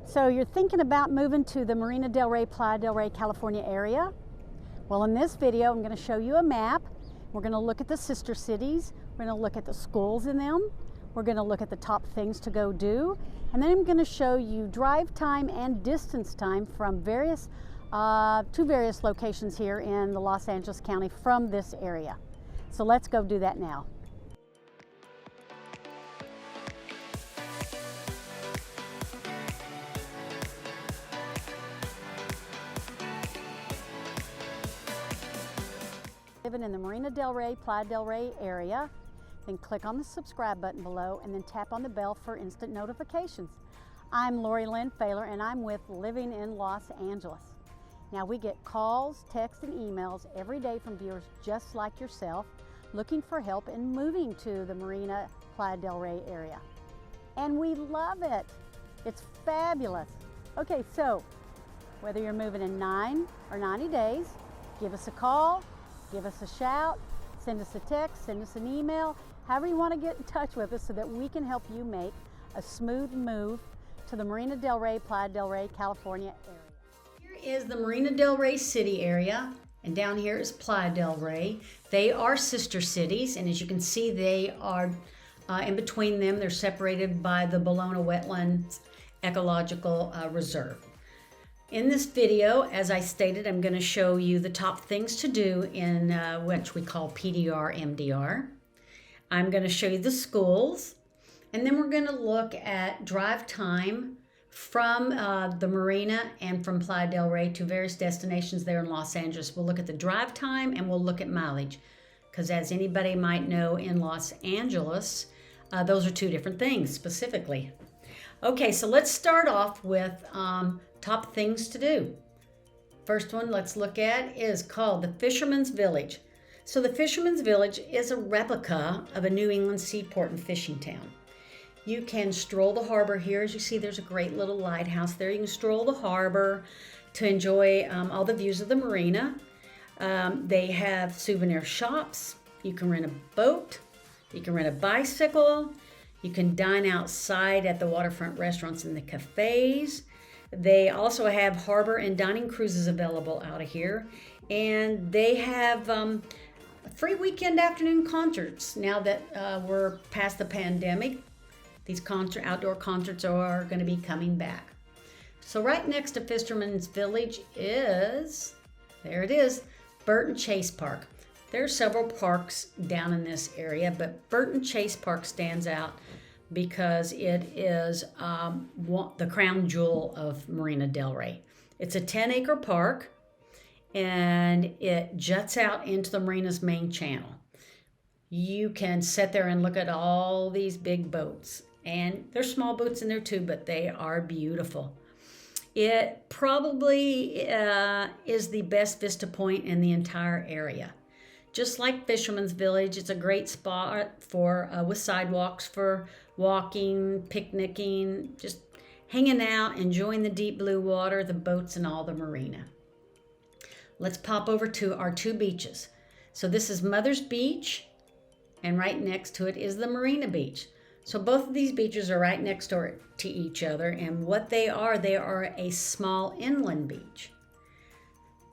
So you're thinking about moving to the Marina del Rey, Playa del Rey, California area? Well, in this video, I'm going to show you a map. We're going to look at the sister cities. We're going to look at the schools in them. We're going to look at the top things to go do. And then I'm going to show you drive time and distance time from to various locations here in the Los Angeles County from this area. So let's go do that now. Living in the Marina del Rey, Playa del Rey area, then click on the subscribe button below and then tap on the bell for instant notifications. I'm Lori Lynn Failer and I'm with Living in Los Angeles. Now we get calls, texts, and emails every day from viewers just like yourself looking for help in moving to the Marina Playa del Rey area. And we love it. It's fabulous. Okay, so whether you're moving in 9 or 90 days, give us a call, give us a shout, send us a text, send us an email, however you want to get in touch with us so that we can help you make a smooth move to the Marina del Rey, Playa del Rey, California area. Here is the Marina del Rey city area, and down here is Playa del Rey. They are sister cities, and as you can see, they are in between them. They're separated by the Ballona Wetlands Ecological Reserve. In this video, as I stated, I'm going to show you the top things to do in which we call PDR, MDR. I'm going to show you the schools, and then we're going to look at drive time from the Marina and from Playa del Rey to various destinations there in Los Angeles. We'll look at the drive time and we'll look at mileage, because as anybody might know, in Los Angeles, those are two different things specifically. Okay, so let's start off with top things to do. First one let's look at is called the Fisherman's Village. So the Fisherman's Village is a replica of a New England seaport and fishing town. You can stroll the harbor here. As you see, there's a great little lighthouse there. You can stroll the harbor to enjoy all the views of the marina. They have souvenir shops. You can rent a boat. You can rent a bicycle. You can dine outside at the waterfront restaurants and the cafes. They also have harbor and dining cruises available out of here. And they have free weekend afternoon concerts. Now that we're past the pandemic, these outdoor concerts are going to be coming back. So right next to Fisherman's Village is, there it is, Burton Chase Park. There are several parks down in this area, but Burton Chase Park stands out because it is the crown jewel of Marina del Rey. It's a 10-acre park, and it juts out into the marina's main channel. You can sit there and look at all these big boats, and there's small boats in there too, but they are beautiful. It probably is the best vista point in the entire area. Just like Fisherman's Village, it's a great spot for with sidewalks for walking, picnicking, just hanging out, enjoying the deep blue water, the boats, and all the marina. Let's pop over to our two beaches. So this is Mother's Beach, and right next to it is the Marina Beach. So both of these beaches are right next door to each other, and what they are a small inland beach.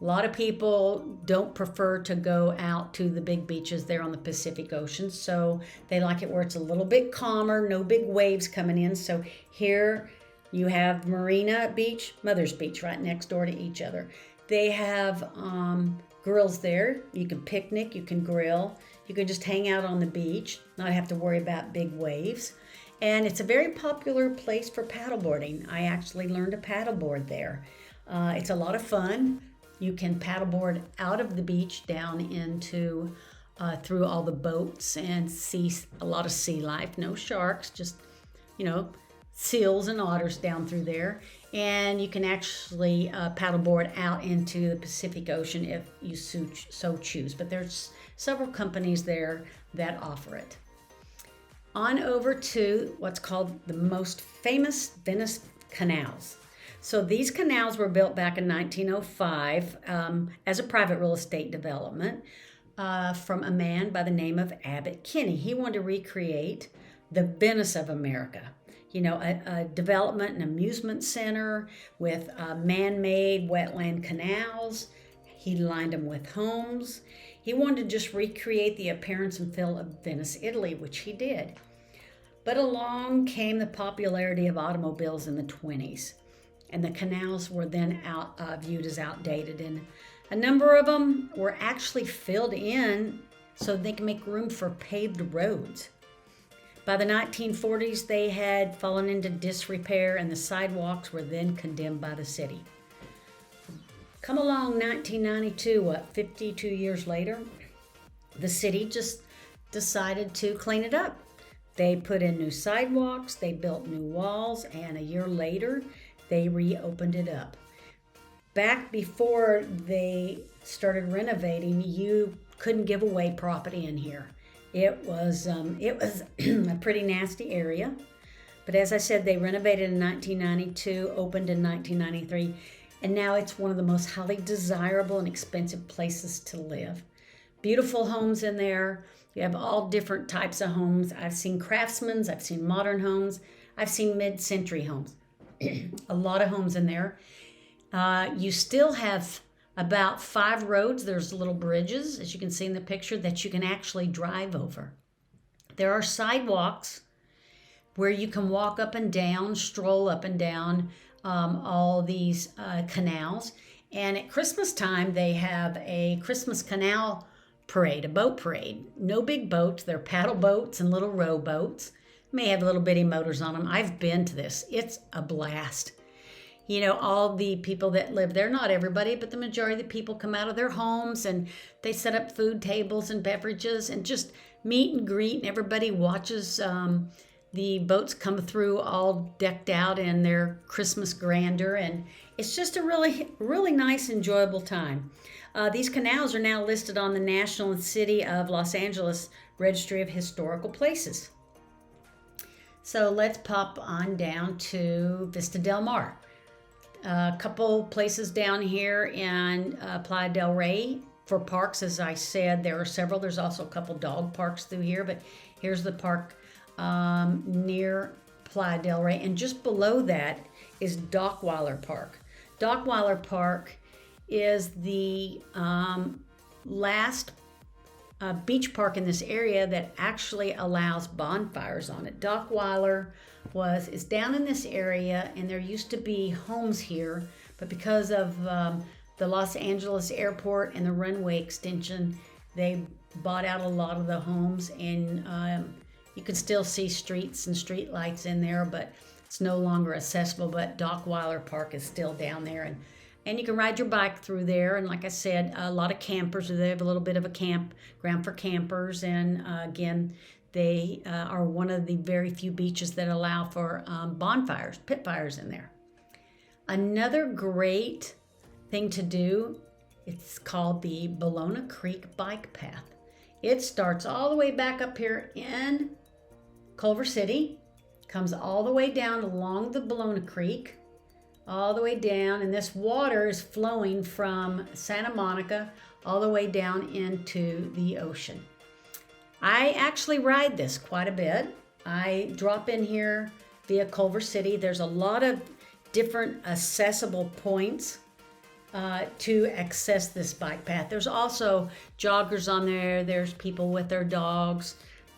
A lot of people don't prefer to go out to the big beaches there on the Pacific Ocean, so they like it where it's a little bit calmer, no big waves coming in. So here you have Marina Beach, Mother's Beach right next door to each other. They have grills there. You can picnic, you can grill, you can just hang out on the beach, not have to worry about big waves. And it's a very popular place for paddleboarding. I actually learned to paddleboard there. It's a lot of fun. You can paddleboard out of the beach down into through all the boats and see a lot of sea life. No sharks, just, seals and otters down through there. And you can actually paddleboard out into the Pacific Ocean if you so choose. But there's several companies there that offer it. On over to what's called the most famous Venice canals. So these canals were built back in 1905 as a private real estate development from a man by the name of Abbot Kinney. He wanted to recreate the Venice of America. a development and amusement center with man-made wetland canals. He lined them with homes. He wanted to just recreate the appearance and feel of Venice, Italy, which he did. But along came the popularity of automobiles in the 20s, and the canals were then viewed as outdated, and a number of them were actually filled in so they can make room for paved roads. By the 1940s, they had fallen into disrepair, and the sidewalks were then condemned by the city. Come along 1992, 52 years later, the city just decided to clean it up. They put in new sidewalks, they built new walls, and a year later, they reopened it up. Back before they started renovating, you couldn't give away property in here. It was a pretty nasty area. But as I said, they renovated in 1992, opened in 1993, and now it's one of the most highly desirable and expensive places to live. Beautiful homes in there. You have all different types of homes. I've seen craftsmen's, I've seen modern homes, I've seen mid-century homes. A lot of homes in there. You still have about 5 roads. There's little bridges, as you can see in the picture, that you can actually drive over. There are sidewalks where you can walk up and down, stroll up and down all these canals. And at Christmas time, they have a Christmas canal parade, a boat parade. No big boats. They're paddle boats and little rowboats. May have little bitty motors on them. I've been to this. It's a blast. All the people that live there, not everybody, but the majority of the people come out of their homes and they set up food tables and beverages and just meet and greet, and everybody watches the boats come through all decked out in their Christmas grandeur, and it's just a really, really nice, enjoyable time. These canals are now listed on the National and City of Los Angeles Registry of Historical Places. So let's pop on down to Vista del Mar. A couple places down here in Playa del Rey for parks. As I said, there are several. There's also a couple dog parks through here, but here's the park near Playa del Rey. And just below that is Dockweiler Park. Dockweiler Park is the last beach park in this area that actually allows bonfires on it. Dockweiler is down in this area, and there used to be homes here, but because of the Los Angeles airport and the runway extension, they bought out a lot of the homes, and you can still see streets and street lights in there, but it's no longer accessible. But Dockweiler Park is still down there, and you can ride your bike through there. And like I said, a lot of campers are there. They have a little bit of a campground for campers, and again, they are one of the very few beaches that allow for bonfires, pit fires in there. Another great thing to do, it's called the Ballona Creek Bike Path. It starts all the way back up here in Culver City, comes all the way down along the Ballona Creek, all the way down, and this water is flowing from Santa Monica all the way down into the ocean. I actually ride this quite a bit. I drop in here via Culver City. There's a lot of different accessible points to access this bike path. There's also joggers on there. There's people with their dogs.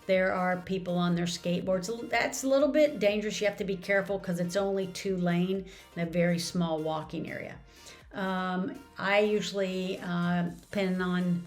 There are people on their skateboards. That's a little bit dangerous. You have to be careful because it's only 2 lane and a very small walking area. I usually, depending on,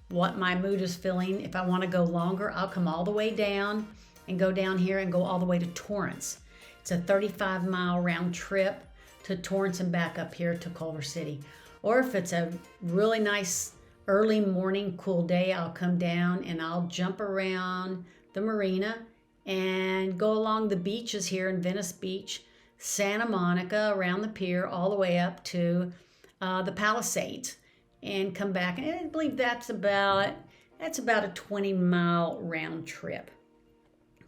what my mood is feeling, if I want to go longer, I'll come all the way down and go down here and go all the way to Torrance. It's a 35-mile round trip to Torrance and back up here to Culver City. Or if it's a really nice early morning cool day, I'll come down and I'll jump around the marina and go along the beaches here in Venice Beach, Santa Monica, around the pier, all the way up to the Palisades, and come back. And I believe that's about a 20-mile round trip.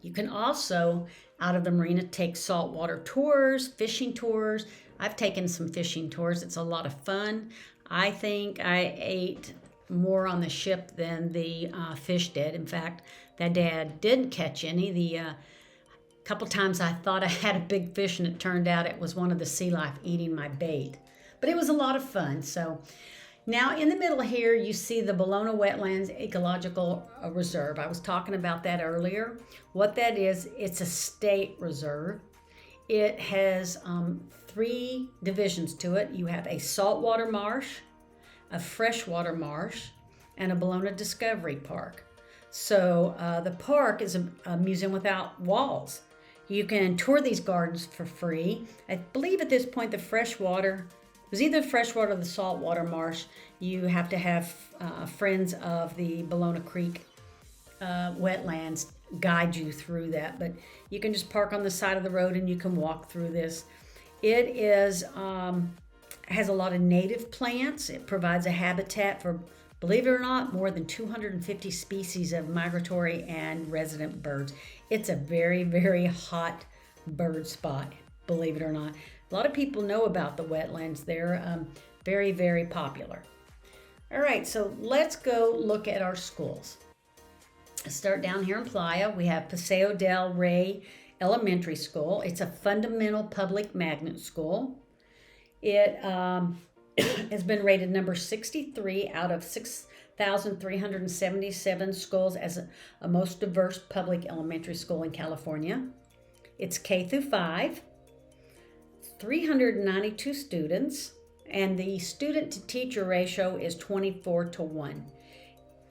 You can also, out of the marina, take saltwater tours, fishing tours. I've taken some fishing tours. It's a lot of fun. I think I ate more on the ship than the fish did. In fact, that day I didn't catch any. A couple times I thought I had a big fish and it turned out it was one of the sea life eating my bait. But it was a lot of fun. So now in the middle here, you see the Ballona Wetlands Ecological Reserve. I was talking about that earlier. What that is, it's a state reserve. It has 3 divisions to it. You have a saltwater marsh, a freshwater marsh, and a Ballona Discovery Park. So the park is a museum without walls. You can tour these gardens for free. I believe at this point the freshwater, it was either the freshwater or the saltwater marsh. You have to have friends of the Ballona Creek wetlands guide you through that. But you can just park on the side of the road and you can walk through this. It is has a lot of native plants. It provides a habitat for, believe it or not, more than 250 species of migratory and resident birds. It's a very, very hot bird spot, believe it or not. A lot of people know about the wetlands. They're very, very popular. All right, so let's go look at our schools. Let's start down here in Playa. We have Paseo del Rey Elementary School. It's a fundamental public magnet school. It has been rated number 63 out of 6,377 schools as a most diverse public elementary school in California. It's K through 5, 392 students, and the student to teacher ratio is 24:1.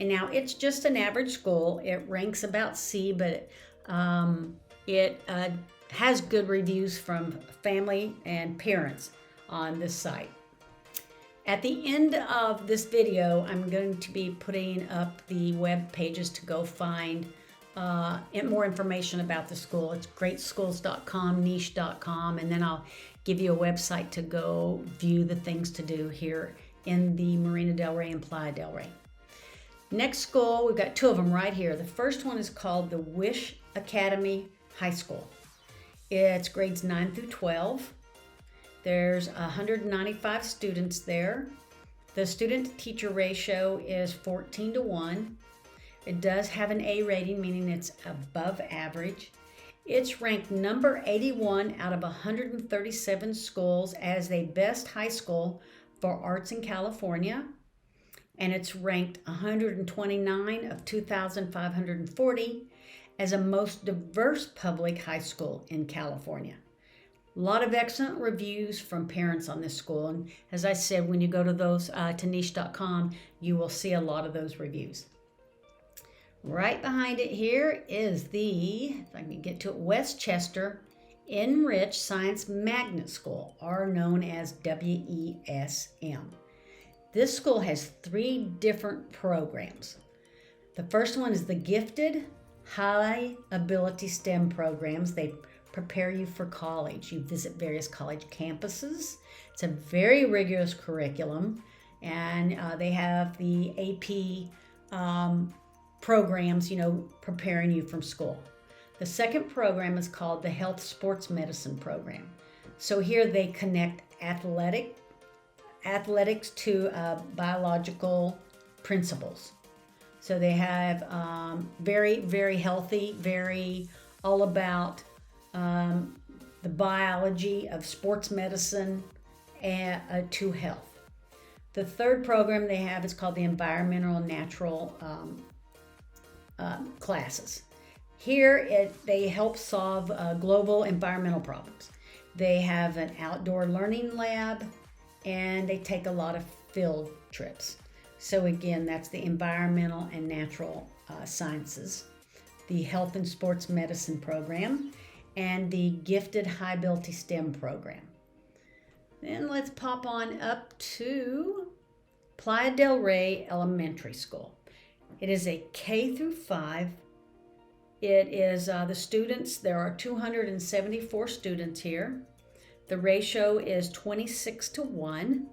And now it's just an average school. It ranks about C, but it has good reviews from family and parents on this site. At the end of this video, I'm going to be putting up the web pages to go find more information about the school. It's greatschools.com, niche.com, and then I'll give you a website to go view the things to do here in the Marina del Rey and Playa del Rey. Next school, we've got 2 of them right here. The first one is called the Wish Academy High School. It's grades 9 through 12. There's 195 students there. The student-to-teacher ratio is 14:1. It does have an A rating, meaning it's above average. It's ranked number 81 out of 137 schools as the best high school for arts in California. And it's ranked 129 of 2,540 as a most diverse public high school in California. A lot of excellent reviews from parents on this school. And as I said, when you go to those to niche.com, you will see a lot of those reviews. Right behind it here is the, if I can get to it, Westchester Enriched Science Magnet School, or known as WESM. This school has 3 different programs. The first one is the Gifted High Ability STEM programs. They prepare you for college. You visit various college campuses. It's a very rigorous curriculum, and they have the AP programs, preparing you from school. The second program is called the Health Sports Medicine program. So here they connect athletics to biological principles. So they have very, very healthy, very all about the biology of sports medicine to health. The third program they have is called the Environmental and Natural classes. Here they help solve global environmental problems. They have an outdoor learning lab, and they take a lot of field trips. So again, that's the environmental and natural sciences, the health and sports medicine program, and the gifted high ability STEM program. Then let's pop on up to Playa del Rey Elementary School. It is a K through 5. It is the students, there are 274 students here. The ratio is 26:1.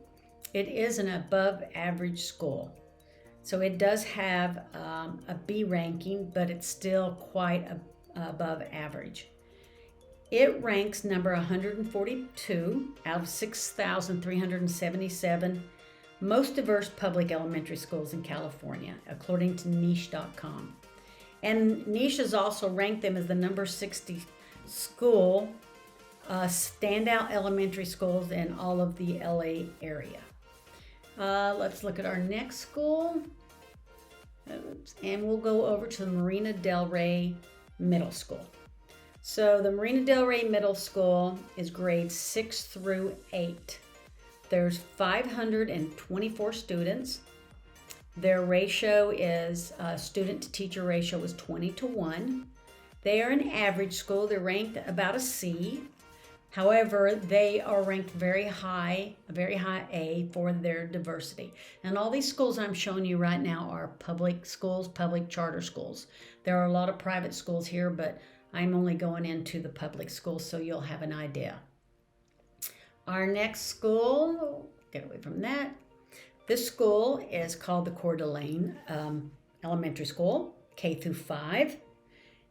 It is an above average school. So it does have a B ranking, but it's still quite above average. It ranks number 142 out of 6,377 most diverse public elementary schools in California, according to niche.com. And Niche has also ranked them as the number 63 school, standout elementary schools in all of the LA area. Let's look at our next school. And we'll go over to the Marina del Rey Middle School. So the Marina del Rey Middle School is grades 6 through 8. There's 524 students. Their ratio is, student to teacher ratio is 20-1. They are an average school. They're ranked about a C. However, they are ranked very high A for their diversity. And all these schools I'm showing you right now are public schools, public charter schools. There are a lot of private schools here, but I'm only going into the public schools so you'll have an idea. Our next school, get away from that. This school is called the Coeur d'Alene Elementary School, K through 5.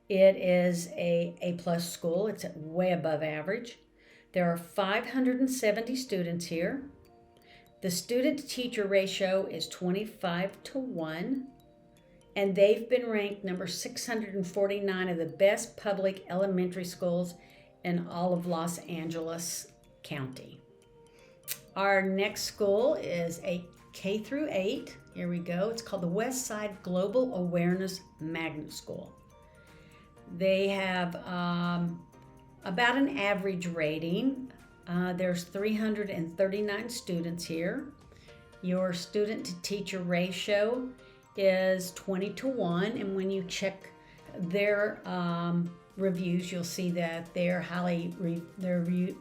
It is a A+ school. It's way above average. There are 570 students here. The student-to-teacher ratio is 25-1, and they've been ranked number 649 of the best public elementary schools in all of Los Angeles County. Our next school is a K through 8. Here we go. It's called the Westside Global Awareness Magnet School. They have about an average rating. There's 339 students here. Your student to teacher ratio is 20-1, and when you check their reviews, you'll see that they're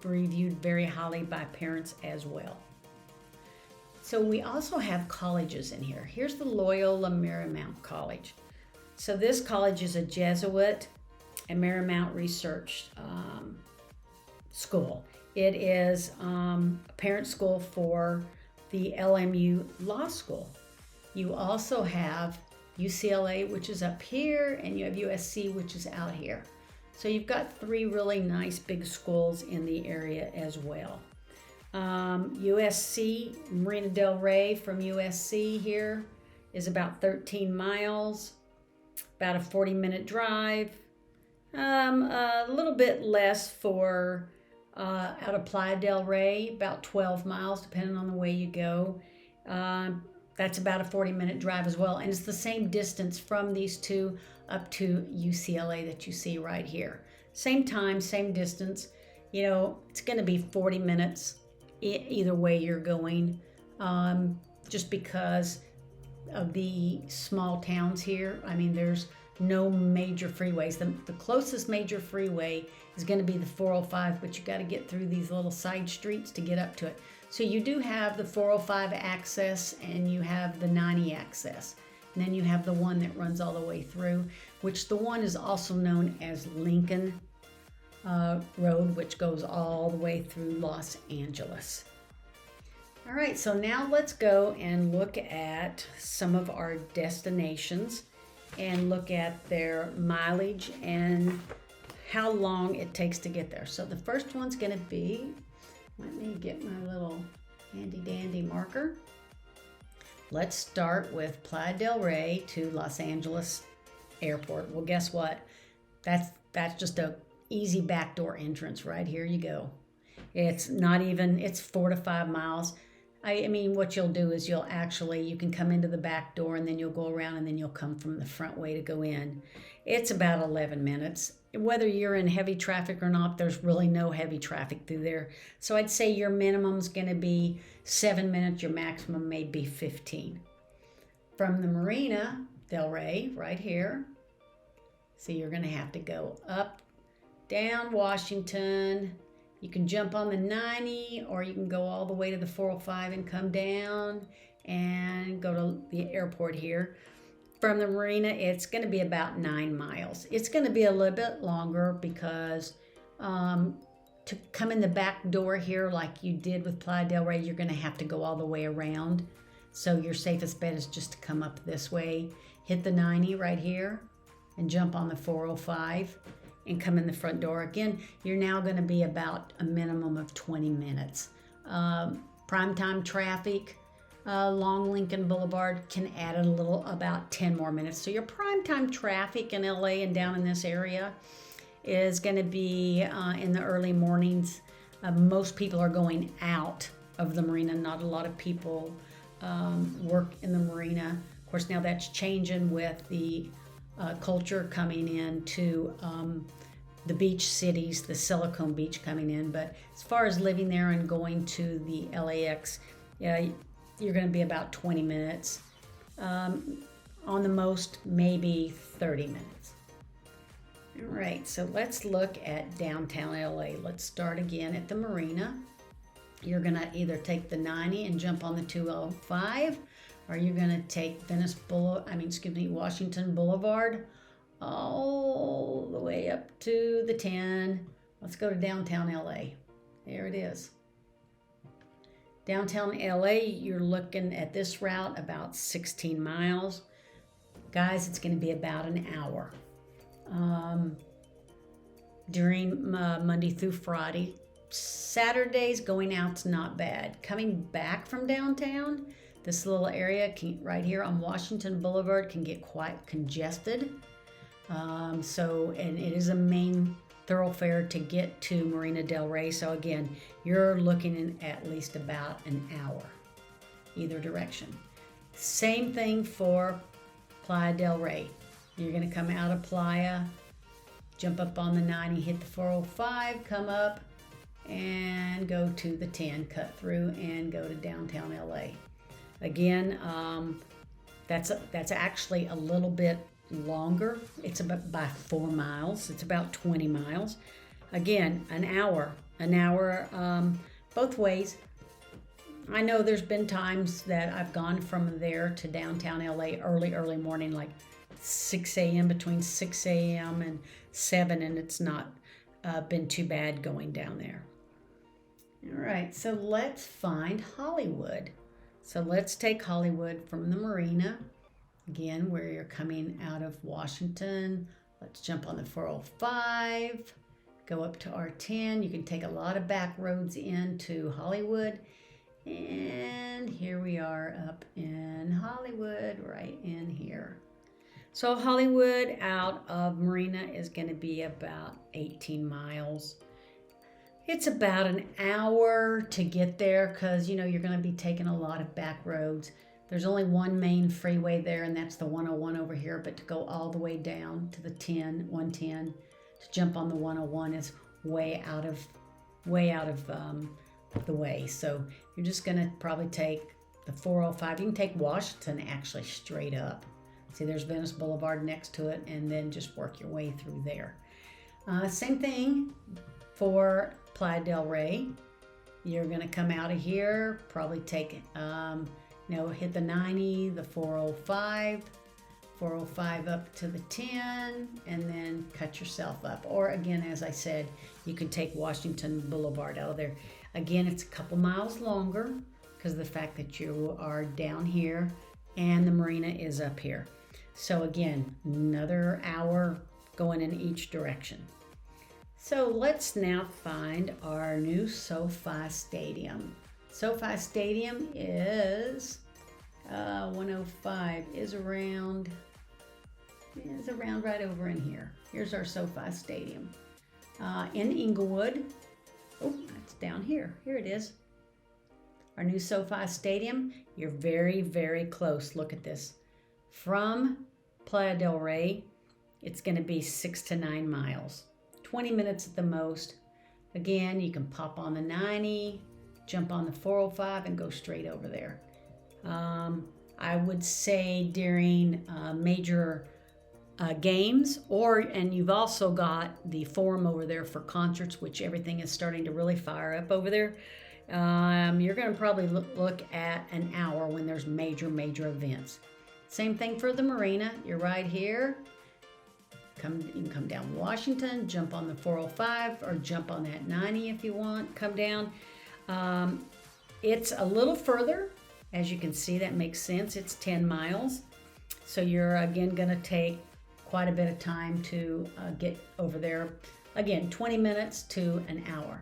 reviewed very highly by parents as well. So we also have colleges in here. Here's the Loyola Marymount College. So this college is a Jesuit and Marymount research school. It is a parent school for the LMU Law School. You also have UCLA, which is up here, and you have USC, which is out here. So you've got 3 really nice big schools in the area as well. USC, Marina del Rey from USC here is about 13 miles, about a 40-minute drive. A little bit less for out of Playa del Rey, about 12 miles, depending on the way you go. That's about a 40-minute drive as well. And it's the same distance from these two up to UCLA that you see right here. Same time, same distance. You know, it's going to be 40 minutes either way you're going, just because of the small towns here. I mean, there's no major freeways. The closest major freeway is going to be the 405, but you got to get through these little side streets to get up to it. So you do have the 405 access, and you have the 90 access. And then you have the one that runs all the way through, which the one is also known as Lincoln Road, which goes all the way through Los Angeles. All right, so now let's go and look at some of our destinations and look at their mileage and how long it takes to get there. So the first one's going to be, let me get my little handy dandy marker. Let's start with Playa del Rey to Los Angeles Airport. Well, guess what? That's just a easy backdoor entrance. Right here you go. It's not even, it's 4 to 5 miles. I mean, what you'll do is you can come into the back door, and then you'll go around, and then you'll come from the front way to go in. It's about 11 minutes. Whether you're in heavy traffic or not, there's really no heavy traffic through there. So I'd say your minimum's going to be 7 minutes. Your maximum may be 15. From the Marina del Rey, right here, so you're going to have to go up, down Washington. You can jump on the 90, or you can go all the way to the 405 and come down and go to the airport here. From the marina, it's going to be about 9 miles. It's going to be a little bit longer because to come in the back door here like you did with Playa del Rey, you're going to have to go all the way around. So your safest bet is just to come up this way, hit the 90 right here, and jump on the 405. And come in the front door. Again, you're now going to be about a minimum of 20 minutes. Primetime traffic, along Lincoln Boulevard can add a little, about 10 more minutes. So your primetime traffic in LA and down in this area is going to be in the early mornings. Most people are going out of the marina. Not a lot of people work in the marina. Of course, now that's changing with the culture coming into the beach cities, the Silicon Beach coming in. But as far as living there and going to the LAX, you're going to be about 20 minutes. On the most, maybe 30 minutes. All right, so let's look at downtown LA. Let's start again at the marina. You're going to either take the 90 and jump on the 205, or you're going to take Washington Boulevard all the way up to the 10. Let's go to downtown LA. There it is. Downtown LA, you're looking at this route about 16 miles. Guys, it's going to be about an hour. During Monday through Friday. Saturdays going out's not bad. Coming back from downtown, this little area right here on Washington Boulevard can get quite congested. And it is a main thoroughfare to get to Marina del Rey. So again, you're looking at least about an hour, either direction. Same thing for Playa del Rey. You're going to come out of Playa, jump up on the 90, hit the 405, come up and go to the 10, cut through and go to downtown LA. Again, that's actually a little bit longer. It's about by 4 miles. It's about 20 miles. Again, an hour both ways. I know there's been times that I've gone from there to downtown LA early morning, like 6 a.m., between 6 a.m. and 7, and it's not been too bad going down there. All right, so let's find Hollywood. So let's take Hollywood from the marina. Again, where you're coming out of Washington. Let's jump on the 405, go up to R10. You can take a lot of back roads into Hollywood. And here we are up in Hollywood, right in here. So Hollywood out of Marina is going to be about 18 miles. It's about an hour to get there because, you're going to be taking a lot of back roads. There's only one main freeway there, and that's the 101 over here. But to go all the way down to the 110, to jump on the 101 is way out of the way. So you're just going to probably take the 405. You can take Washington actually straight up. See, there's Venice Boulevard next to it, and then just work your way through there. Same thing for Playa del Rey. You're going to come out of here, probably take, hit the 90, the 405 up to the 10, and then cut yourself up. Or again, as I said, you can take Washington Boulevard out of there. Again, it's a couple miles longer because of the fact that you are down here and the marina is up here. So again, another hour going in each direction. So let's now find our new SoFi Stadium. SoFi Stadium is 105 is around right over in here. Here's our SoFi Stadium in Inglewood. Oh, that's down here. Here it is. Our new SoFi Stadium. You're very, very close. Look at this. From Playa del Rey, it's going to be 6 to 9 miles. 20 minutes at the most. Again, you can pop on the 90, jump on the 405, and go straight over there. I would say during major games, and you've also got the forum over there for concerts, which everything is starting to really fire up over there. You're going to probably look at an hour when there's major events. Same thing for the marina. You're right here. You can come down Washington, jump on the 405, or jump on that 90 if you want. Come down. It's a little further. As you can see, that makes sense. It's 10 miles. So you're, again, going to take quite a bit of time to get over there. Again, 20 minutes to an hour.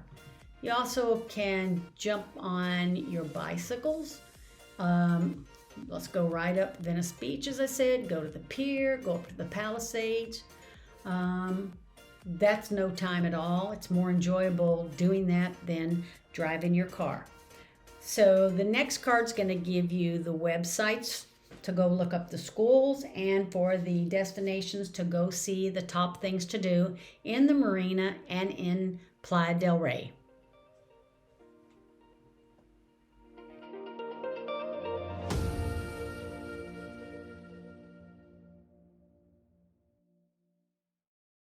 You also can jump on your bicycles. Let's go right up Venice Beach, as I said. Go to the pier, go up to the Palisades. that's no time at all. It's more enjoyable doing that than driving your car. So the next card's going to give you the websites to go look up the schools and for the destinations to go see the top things to do in the marina and in Playa del Rey.